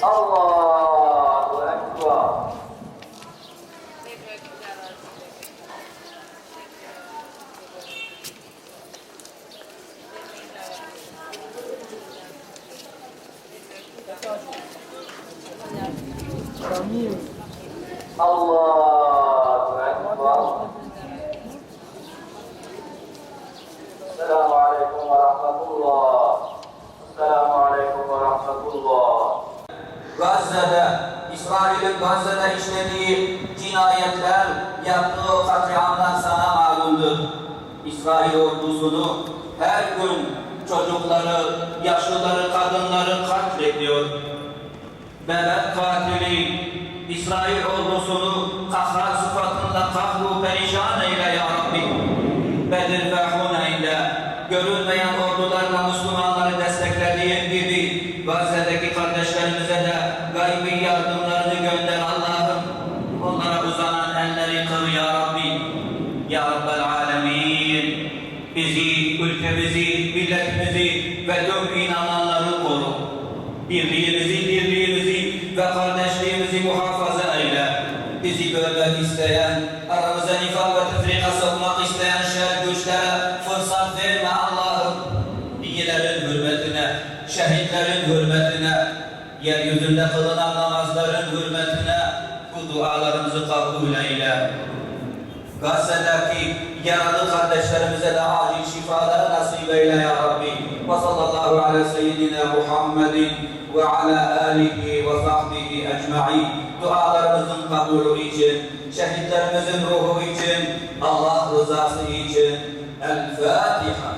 Allahu Ekber. Allahu Ekber. Esselamu Aleyküm ve Rahmetullah. Esselamu Aleyküm ve Rahmetullah. Gazze'de, İsrail'in Gazze'de işlediği cinayetler, yaptığı katliamlar sana malumdur. İsrail ordusunu her gün çocukları, yaşlıları, kadınları katlediyor. Bebek katili İsrail ordusunu kahraman sıfatında kahru perişan eyle ya Rabbi. Bedir ve Huneyn'de görünmeyen ordularla Müslümanları desteklediğin gibi Gazze'deki kardeşlerimize de gaybi yardımlarını gönder Allah'ım. Onlara uzanan elleri kır ya Rabbi. Ya Rabbel Alemin. Bizi, ülkemizi, milletimizi ve tüm inananları koru. Birliğimizi ve kardeşliğimizi muhafaza eyle. Bizi görmek isteyen, aramıza nifak ve tefrika sokmak isteyen şer güçlere fırsat verme Allah'ım. İyilerin hürmetine, şehitlerin hürmetine, yeryüzünde kılınan namazların hürmetine bu dualarımızı kabul eyle. Gazze'deki yaralı kardeşlerimize de acil şifaları nasip eyle ya Rabbi. Ve sallallahu ala seyyidina Muhammedin ve ala alihi ve sahbihi ecma'in. Dualarımızın kabulü için, şehitlerimizin ruhu için, Allah rızası için. El Fatiha.